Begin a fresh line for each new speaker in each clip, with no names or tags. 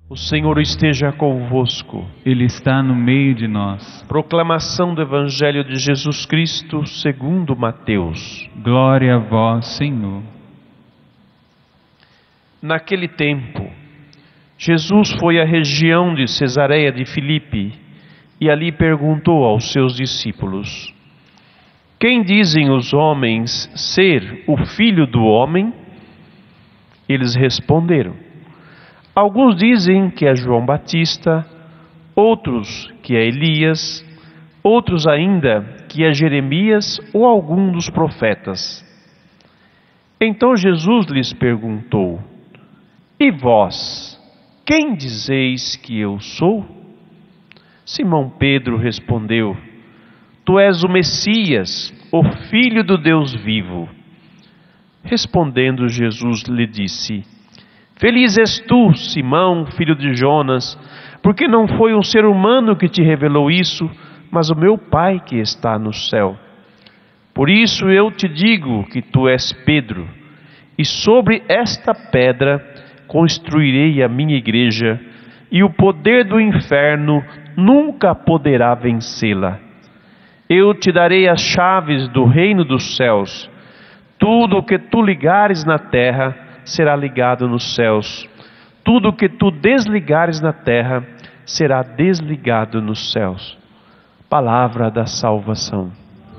O Senhor esteja convosco.
Ele está no meio de nós.
Proclamação do Evangelho de Jesus Cristo segundo Mateus.
Glória a vós, Senhor.
Naquele tempo, Jesus foi à região de Cesareia de Filipe e ali perguntou aos seus discípulos: Quem dizem os homens ser o Filho do Homem? Eles responderam: Alguns dizem que é João Batista, outros que é Elias, outros ainda que é Jeremias ou algum dos profetas. Então Jesus lhes perguntou: E vós, quem dizeis que eu sou? Simão Pedro respondeu: Tu és o Messias, o Filho do Deus vivo. Respondendo Jesus lhe disse: Feliz és tu, Simão, filho de Jonas, porque não foi um ser humano que te revelou isso, mas o meu Pai que está no céu. Por isso eu te digo que tu és Pedro, e sobre esta pedra construirei a minha igreja, e o poder do inferno nunca poderá vencê-la. Eu te darei as chaves do reino dos céus. Tudo o que tu ligares na terra será ligado nos céus. Tudo o que tu desligares na terra será desligado nos céus. Palavra da salvação.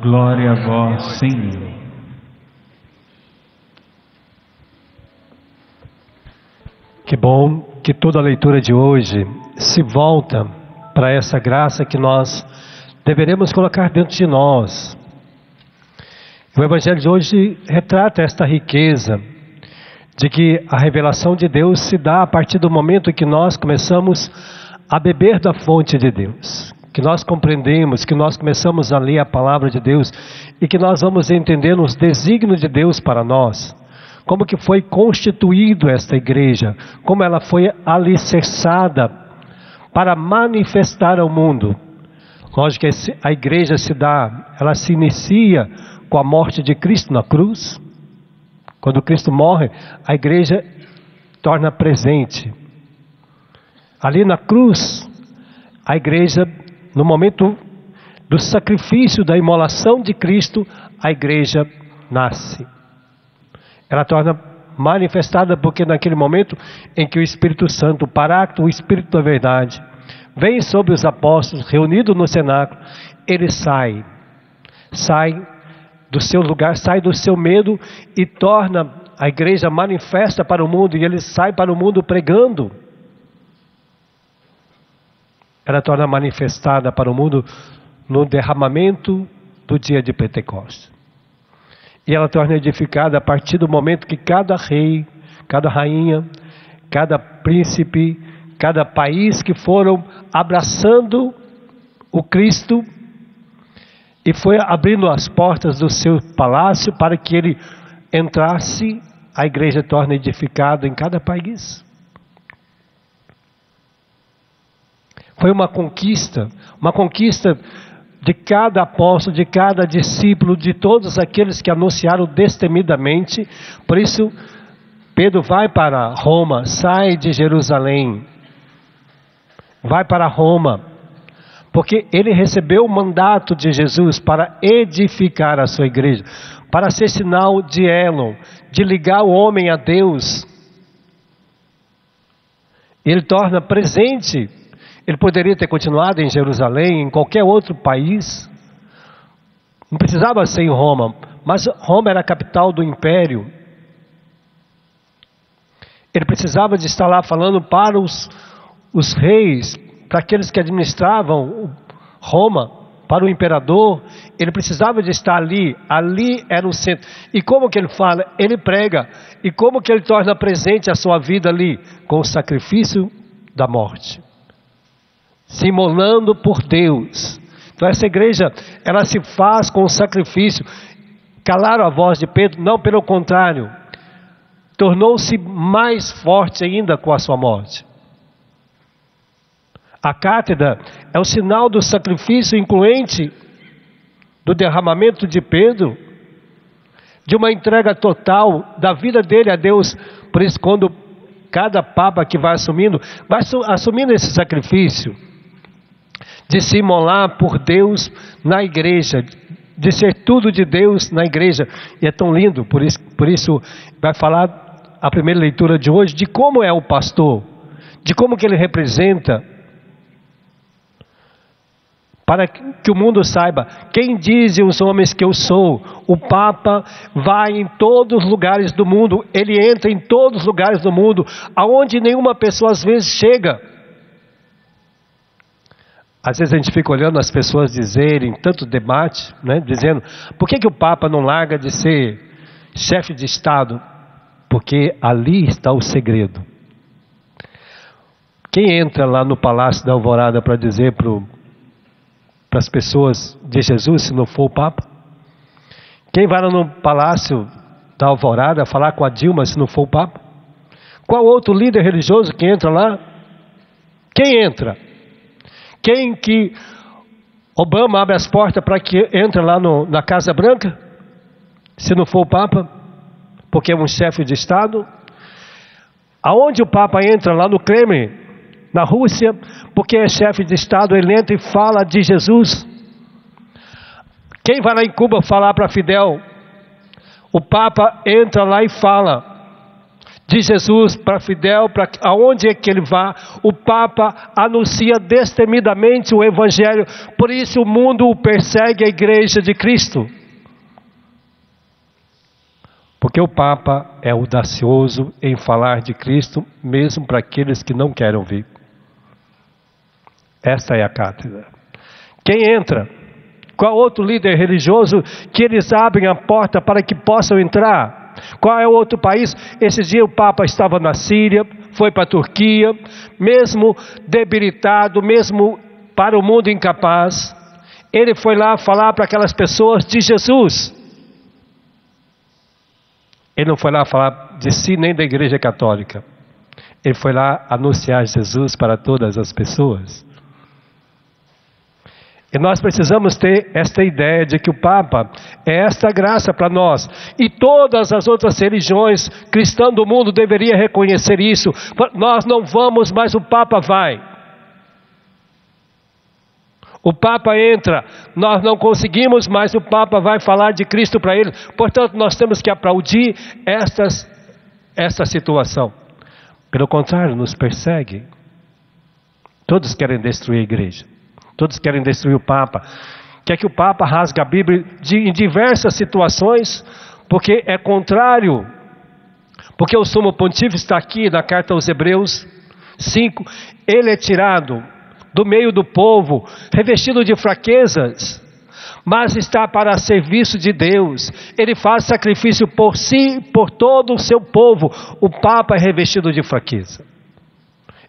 Glória a vós, Senhor.
Que bom que toda a leitura de hoje se volta para essa graça que nós deveremos colocar dentro de nós. O Evangelho de hoje retrata esta riqueza de que a revelação de Deus se dá a partir do momento que nós começamos a beber da fonte de Deus, que nós compreendemos, que nós começamos a ler a palavra de Deus e que nós vamos entendendo os desígnios de Deus para nós, como que foi constituído esta igreja, como ela foi alicerçada para manifestar ao mundo. Lógico que a igreja ela se inicia com a morte de Cristo na cruz. Quando Cristo morre, a igreja torna presente. Ali na cruz, a igreja, no momento do sacrifício, da imolação de Cristo, a igreja nasce. Ela torna manifestada porque naquele momento em que o Espírito Santo, o Paráclito, o Espírito da Verdade, vem sobre os apóstolos, reunidos no cenáculo, ele sai do seu lugar, sai do seu medo e torna a igreja manifesta para o mundo, e ele sai para o mundo pregando. Ela torna manifestada para o mundo no derramamento do dia de Pentecostes. E ela torna edificada a partir do momento que cada rei, cada rainha, cada príncipe, cada país que foram abraçando o Cristo e foi abrindo as portas do seu palácio para que ele entrasse, a igreja torna edificada em cada país. Foi uma conquista de cada apóstolo, de cada discípulo, de todos aqueles que anunciaram destemidamente. Por isso, Pedro vai para Roma, sai de Jerusalém, vai para Roma, porque ele recebeu o mandato de Jesus para edificar a sua igreja, para ser sinal de elo, de ligar o homem a Deus. Ele torna presente. Ele poderia ter continuado em Jerusalém, em qualquer outro país. Não precisava ser em Roma, mas Roma era a capital do império. Ele precisava de estar lá falando para os reis, para aqueles que administravam Roma, para o imperador. Ele precisava de estar ali era o centro. E como que ele fala? Ele prega. E como que ele torna presente a sua vida ali? Com o sacrifício da morte, se imolando por Deus. Então essa igreja, ela se faz com o sacrifício. Calaram a voz de Pedro? Não, pelo contrário, tornou-se mais forte ainda com a sua morte. A cátedra é o sinal do sacrifício incluente, do derramamento de Pedro, de uma entrega total da vida dele a Deus. Por isso, quando Cada Papa que vai assumindo esse sacrifício de se imolar por Deus na igreja, de ser tudo de Deus na igreja. E é tão lindo, por isso vai falar a primeira leitura de hoje de como é o pastor, de como que ele representa, para que o mundo saiba quem dizem os homens que eu sou. O Papa vai em todos os lugares do mundo, ele entra em todos os lugares do mundo, aonde nenhuma pessoa às vezes chega. Às vezes a gente fica olhando as pessoas dizerem, tanto debate, né, dizendo, por que o Papa não larga de ser chefe de Estado? Porque ali está o segredo. Quem entra lá no Palácio da Alvorada para dizer para as pessoas de Jesus, se não for o Papa? Quem vai lá no Palácio da Alvorada falar com a Dilma, se não for o Papa? Qual outro líder religioso que entra lá? Quem entra? Quem que Obama abre as portas para que entre lá na Casa Branca, se não for o Papa? Porque é um chefe de Estado. Aonde o Papa entra? Lá no Kremlin, na Rússia, porque é chefe de Estado, ele entra e fala de Jesus. Quem vai lá em Cuba falar para Fidel? O Papa entra lá e fala de Jesus para Fidel, para aonde é que ele vá, o Papa anuncia destemidamente o Evangelho. Por isso o mundo persegue a Igreja de Cristo, porque o Papa é audacioso em falar de Cristo, mesmo para aqueles que não querem ouvir. Esta é a cátedra. Quem entra? Qual outro líder religioso que eles abrem a porta para que possam entrar? Qual é o outro país? Esse dia o Papa estava na Síria, foi para a Turquia, mesmo debilitado, mesmo para o mundo incapaz, ele foi lá falar para aquelas pessoas de Jesus. Ele não foi lá falar de si nem da Igreja Católica. Ele foi lá anunciar Jesus para todas as pessoas. E nós precisamos ter esta ideia de que o Papa é esta graça para nós. E todas as outras religiões cristãs do mundo deveriam reconhecer isso. Nós não vamos, mas o Papa vai. O Papa entra, nós não conseguimos, mas o Papa vai falar de Cristo para eles. Portanto, nós temos que aplaudir esta situação. Pelo contrário, nos persegue. Todos querem destruir a igreja. Todos querem destruir o Papa. Quer que o Papa rasgue a Bíblia em diversas situações, porque é contrário. Porque o Sumo Pontífice está aqui na carta aos Hebreus 5. Ele é tirado do meio do povo, revestido de fraquezas, mas está para serviço de Deus. Ele faz sacrifício por si, por todo o seu povo. O Papa é revestido de fraqueza.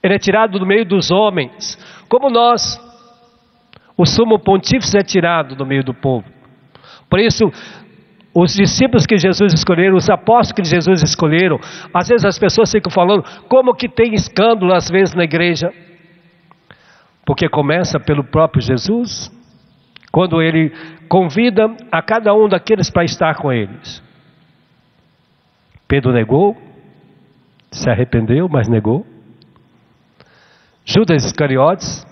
Ele é tirado do meio dos homens, como nós. O Sumo Pontífice é tirado do meio do povo. Por isso, os discípulos que Jesus escolheram, os apóstolos que Jesus escolheram, às vezes as pessoas ficam falando, como que tem escândalo às vezes na igreja? Porque começa pelo próprio Jesus, quando ele convida a cada um daqueles para estar com eles. Pedro negou, se arrependeu, mas negou. Judas Iscariotes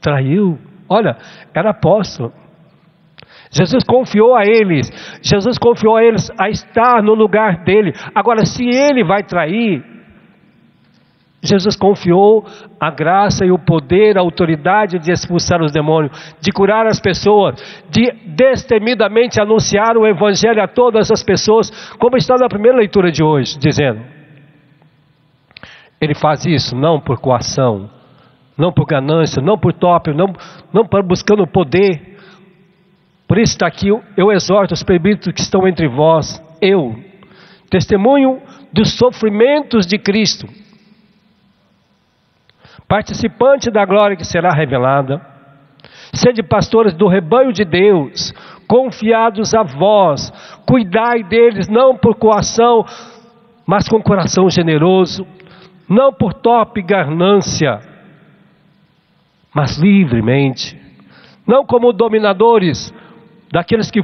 traiu. Olha, era apóstolo. Jesus confiou a eles a estar no lugar dele. Agora, se ele vai trair, Jesus confiou a graça e o poder, a autoridade de expulsar os demônios, de curar as pessoas, de destemidamente anunciar o Evangelho a todas as pessoas, como está na primeira leitura de hoje, dizendo. Ele faz isso não por coação, não por ganância, não por tópico, não para buscando poder. Por isso está aqui, eu exorto os presbíteros que estão entre vós, testemunho dos sofrimentos de Cristo, participante da glória que será revelada, sede pastores do rebanho de Deus, confiados a vós, cuidai deles, não por coação, mas com coração generoso, não por tópico e ganância, mas livremente, não como dominadores daqueles que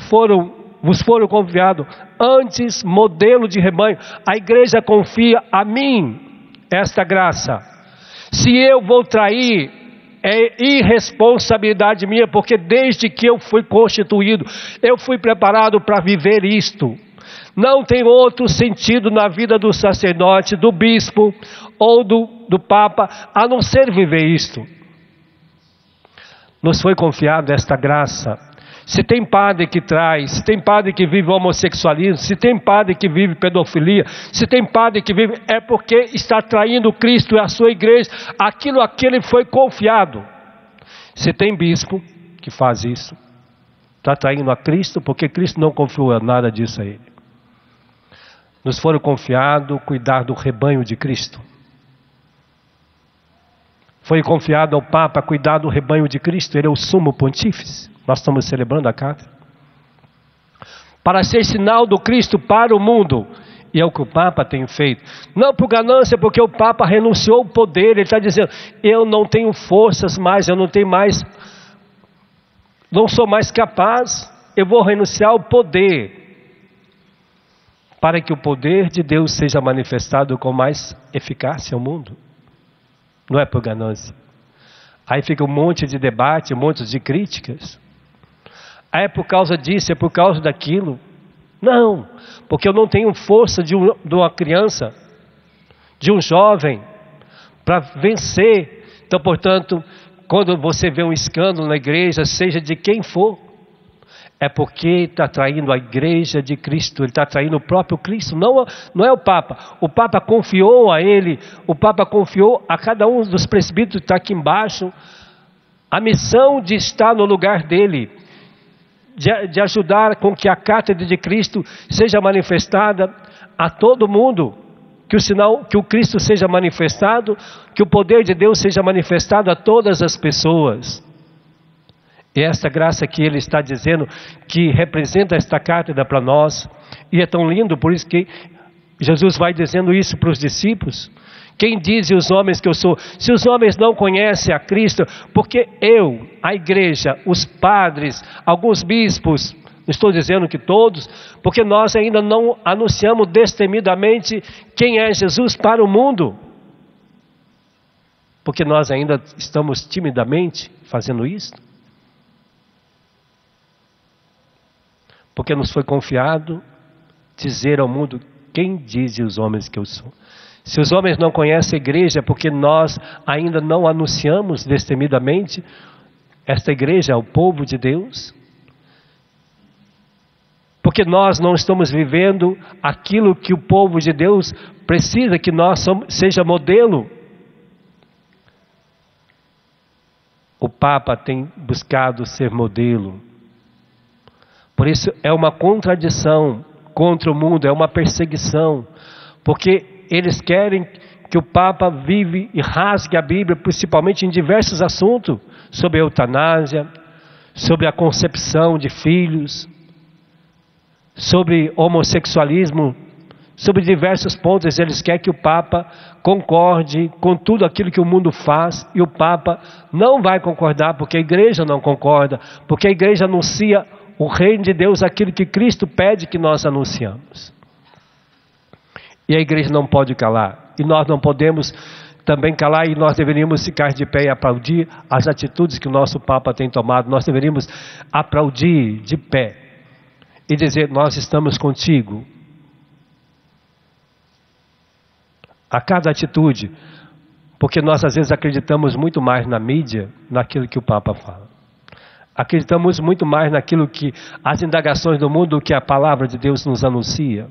vos foram confiados, antes modelo de rebanho. A igreja confia a mim, esta graça. Se eu vou trair, é irresponsabilidade minha, porque desde que eu fui constituído, eu fui preparado para viver isto. Não tem outro sentido na vida do sacerdote, do bispo ou do papa, a não ser viver isto. Nos foi confiado esta graça. Se tem padre que trai, se tem padre que vive homossexualismo, se tem padre que vive pedofilia, se tem padre que vive, é porque está traindo Cristo e a sua igreja, aquilo a que ele foi confiado. Se tem bispo que faz isso, está traindo a Cristo, porque Cristo não confiou nada disso a ele. Nos foram confiado cuidar do rebanho de Cristo. Foi confiado ao Papa cuidar do rebanho de Cristo, ele é o sumo pontífice. Nós estamos celebrando a carta. Para ser sinal do Cristo para o mundo. E é o que o Papa tem feito. Não por ganância, porque o Papa renunciou ao poder. Ele está dizendo, eu não tenho forças mais, eu não tenho mais, não sou mais capaz, eu vou renunciar ao poder. Para que o poder de Deus seja manifestado com mais eficácia ao mundo. Não é por ganância. Aí fica um monte de debate, um monte de críticas. Aí é por causa disso, é por causa daquilo. Não, porque eu não tenho força de uma criança, de um jovem, para vencer. Então, portanto, quando você vê um escândalo na igreja, seja de quem for, é porque está traindo a igreja de Cristo, ele está traindo o próprio Cristo, não é o Papa. O Papa confiou a ele, o Papa confiou a cada um dos presbíteros que está aqui embaixo, a missão de estar no lugar dele, de ajudar com que a cátedra de Cristo seja manifestada a todo mundo, que o sinal, que o Cristo seja manifestado, que o poder de Deus seja manifestado a todas as pessoas. E essa graça que ele está dizendo, que representa esta cátedra para nós, e é tão lindo, por isso que Jesus vai dizendo isso para os discípulos. Quem dizem os homens que eu sou? Se os homens não conhecem a Cristo, porque eu, a igreja, os padres, alguns bispos, não estou dizendo que todos, porque nós ainda não anunciamos destemidamente quem é Jesus para o mundo. Porque nós ainda estamos timidamente fazendo isso. Porque nos foi confiado dizer ao mundo quem dizem os homens que eu sou. Se os homens não conhecem a igreja, é porque nós ainda não anunciamos destemidamente esta igreja ao povo de Deus. Porque nós não estamos vivendo aquilo que o povo de Deus precisa que nós seja modelo. O Papa tem buscado ser modelo. Por isso é uma contradição contra o mundo, é uma perseguição, porque eles querem que o Papa vive e rasgue a Bíblia, principalmente em diversos assuntos, sobre a eutanásia, sobre a concepção de filhos, sobre homossexualismo, sobre diversos pontos. Eles querem que o Papa concorde com tudo aquilo que o mundo faz, e o Papa não vai concordar, porque a igreja não concorda, porque a igreja anuncia o reino de Deus, aquilo que Cristo pede que nós anunciamos. E a igreja não pode calar, e nós não podemos também calar, e nós deveríamos ficar de pé e aplaudir as atitudes que o nosso Papa tem tomado. Nós deveríamos aplaudir de pé e dizer, nós estamos contigo. A cada atitude, porque nós às vezes acreditamos muito mais na mídia, naquilo que o Papa fala. Acreditamos muito mais naquilo que as indagações do mundo, do que a palavra de Deus nos anuncia.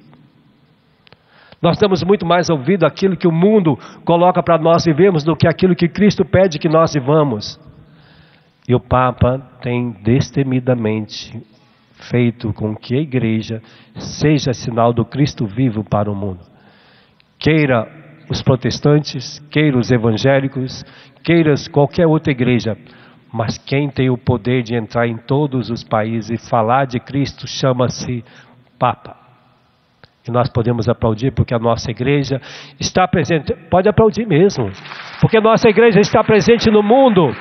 Nós damos muito mais ouvido àquilo que o mundo coloca para nós vivermos do que aquilo que Cristo pede que nós vivamos. E o Papa tem destemidamente feito com que a igreja seja sinal do Cristo vivo para o mundo. Queira os protestantes, queira os evangélicos, queira qualquer outra igreja, mas quem tem o poder de entrar em todos os países e falar de Cristo chama-se Papa. E nós podemos aplaudir porque a nossa igreja está presente. Pode aplaudir mesmo, porque a nossa igreja está presente no mundo.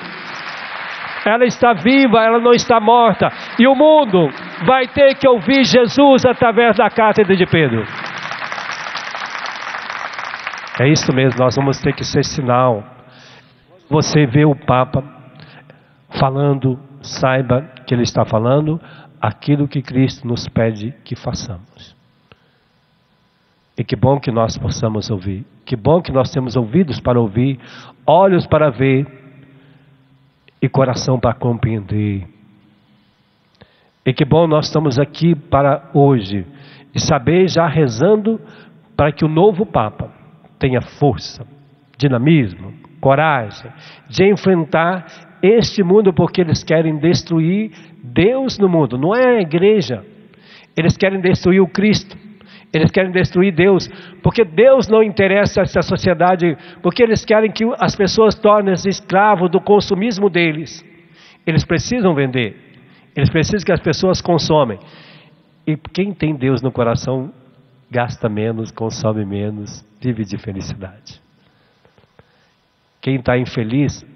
Ela está viva, ela não está morta. E o mundo vai ter que ouvir Jesus através da cátedra de Pedro. É isso mesmo, nós vamos ter que ser sinal. Você vê o Papa falando, saiba que ele está falando aquilo que Cristo nos pede que façamos. E que bom que nós possamos ouvir. Que bom que nós temos ouvidos para ouvir, olhos para ver e coração para compreender. E que bom nós estamos aqui para hoje e saber, já rezando para que o novo Papa tenha força, dinamismo, coragem de enfrentar este mundo, porque eles querem destruir Deus no mundo, não é a igreja. Eles querem destruir o Cristo, eles querem destruir Deus, porque Deus não interessa a essa sociedade, porque eles querem que as pessoas tornem-se escravos do consumismo deles. Eles precisam vender, eles precisam que as pessoas consomem. E quem tem Deus no coração gasta menos, consome menos, vive de felicidade. Quem está infeliz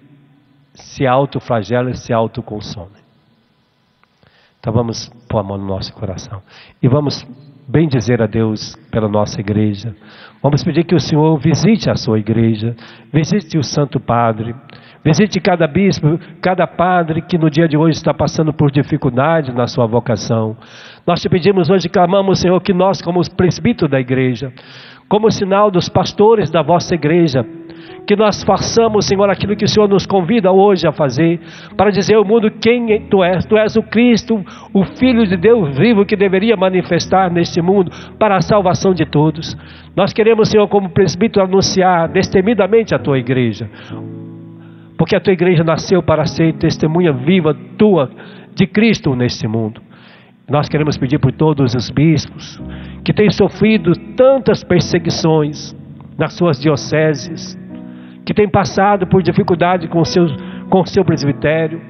se autoflagela e se autoconsome. Então vamos pôr a mão no nosso coração e vamos bem dizer a Deus pela nossa igreja. Vamos pedir que o Senhor visite a sua igreja, visite o Santo Padre, visite cada bispo, cada padre que no dia de hoje está passando por dificuldade na sua vocação. Nós te pedimos hoje, clamamos, Senhor, que nós, como os presbíteros da igreja, como sinal dos pastores da vossa igreja, que nós façamos, Senhor, aquilo que o Senhor nos convida hoje a fazer, para dizer ao mundo quem Tu és o Cristo, o Filho de Deus vivo que deveria manifestar neste mundo para a salvação de todos. Nós queremos, Senhor, como presbítero, anunciar destemidamente a Tua igreja, porque a Tua igreja nasceu para ser testemunha viva Tua, de Cristo neste mundo. Nós queremos pedir por todos os bispos que têm sofrido tantas perseguições nas suas dioceses, que têm passado por dificuldade com o seu presbitério,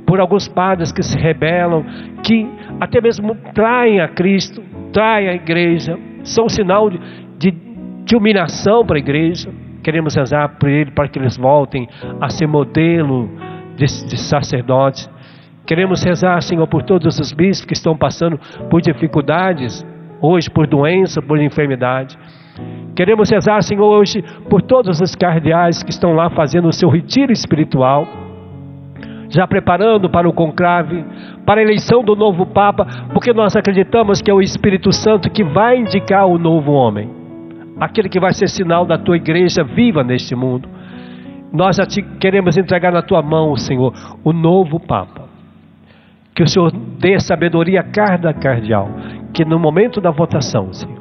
por alguns padres que se rebelam, que até mesmo traem a Cristo, traem a igreja, são um sinal de humilhação para a igreja. Queremos rezar por ele para que eles voltem a ser modelo de sacerdote. Queremos rezar, Senhor, por todos os bispos que estão passando por dificuldades hoje, por doença, por enfermidade. Queremos rezar, Senhor, hoje por todos os cardeais que estão lá fazendo o seu retiro espiritual, já preparando para o conclave, para a eleição do novo Papa, porque nós acreditamos que é o Espírito Santo que vai indicar o novo homem, aquele que vai ser sinal da Tua igreja viva neste mundo. Nós já te queremos entregar na Tua mão, Senhor, o novo Papa. Que o Senhor dê sabedoria a cada cardeal, que no momento da votação, Senhor,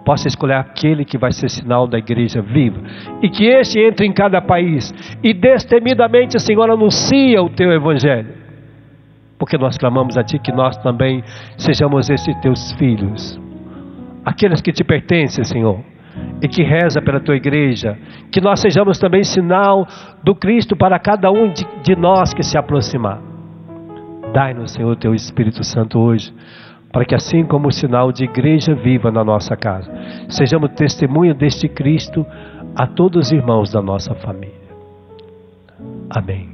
possa escolher aquele que vai ser sinal da igreja viva, e que este entre em cada país e destemidamente, Senhor, anuncia o Teu Evangelho, porque nós clamamos a Ti que nós também sejamos esses Teus filhos, aqueles que Te pertencem, Senhor, e que reza pela Tua igreja, que nós sejamos também sinal do Cristo para cada um de nós que se aproximar. Dai-nos, Senhor, Teu Espírito Santo hoje, para que assim como o sinal de igreja viva na nossa casa, sejamos testemunha deste Cristo a todos os irmãos da nossa família. Amém.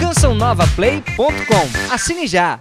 CançãoNovaPlay.com. Assine já!